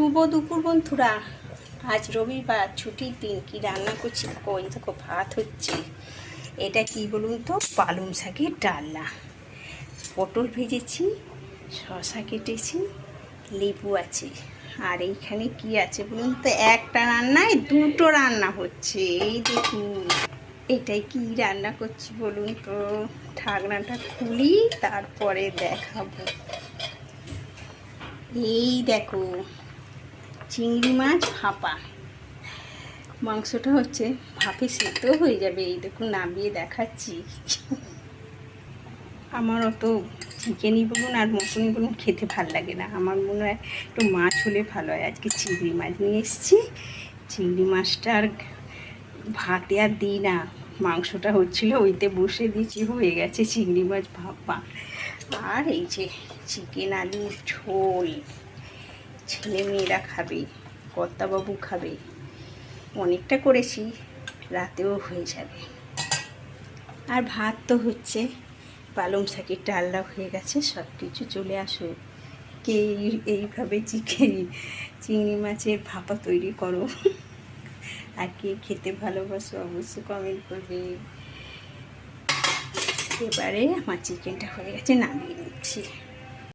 শুভ দুপুর বন্ধুরা। আজ রবিবার, ছুটির দিন। কি রান্না করছি ওই দেখো, ভাত হচ্ছে। এটা কি বলুন তো, পালং শাকের ডালনা। পটল ভেজেছি, শসা কেটেছি, লেবু আছে। আর এইখানে কি আছে বলুন তো, একটা রান্নায় দুটো রান্না হচ্ছে। এই দেখুন, এটাই কি রান্না করছি বলুন তো। ঢাকনাটা খুলি, তারপরে দেখাবো। এই দেখো, চিংড়ি মাছ ভাপা। মাংসটা হচ্ছে ভাপে সেদ্ধ হয়ে যাবে। এই দেখুন, নামিয়ে দেখাচ্ছি। আমার অত চিকেনই বলুন আর মটনই বলুন খেতে ভাল লাগে না। আমার মনে হয় একটু মাছ হলে ভালো হয়। আজকে চিংড়ি মাছ নিয়ে এসেছি। চিংড়ি মাছটা আর ভাতে আর দিই না, মাংসটা হচ্ছিলো ওইতে বসে দিয়েছি, হয়ে গেছে চিংড়ি মাছ ভাপা। আর এই যে চিকেন আলুর ঝোল, ছেলে মেয়েরা খাবে, কর্তাবাবু খাবে। অনেকটা করেছি, রাতেও হয়ে যাবে। আর ভাত তো হচ্ছে, পালং শাকের ডালটা হয়ে গেছে। সব কিছু চলে আসো, কে এইভাবে চিংড়ি মাছের ভাপা তৈরি করো, আর কে খেতে ভালোবাসো অবশ্যই কমেন্ট করবে। এবারে আমার চিকেনটা হয়ে গেছে, নামিয়ে নিচ্ছি।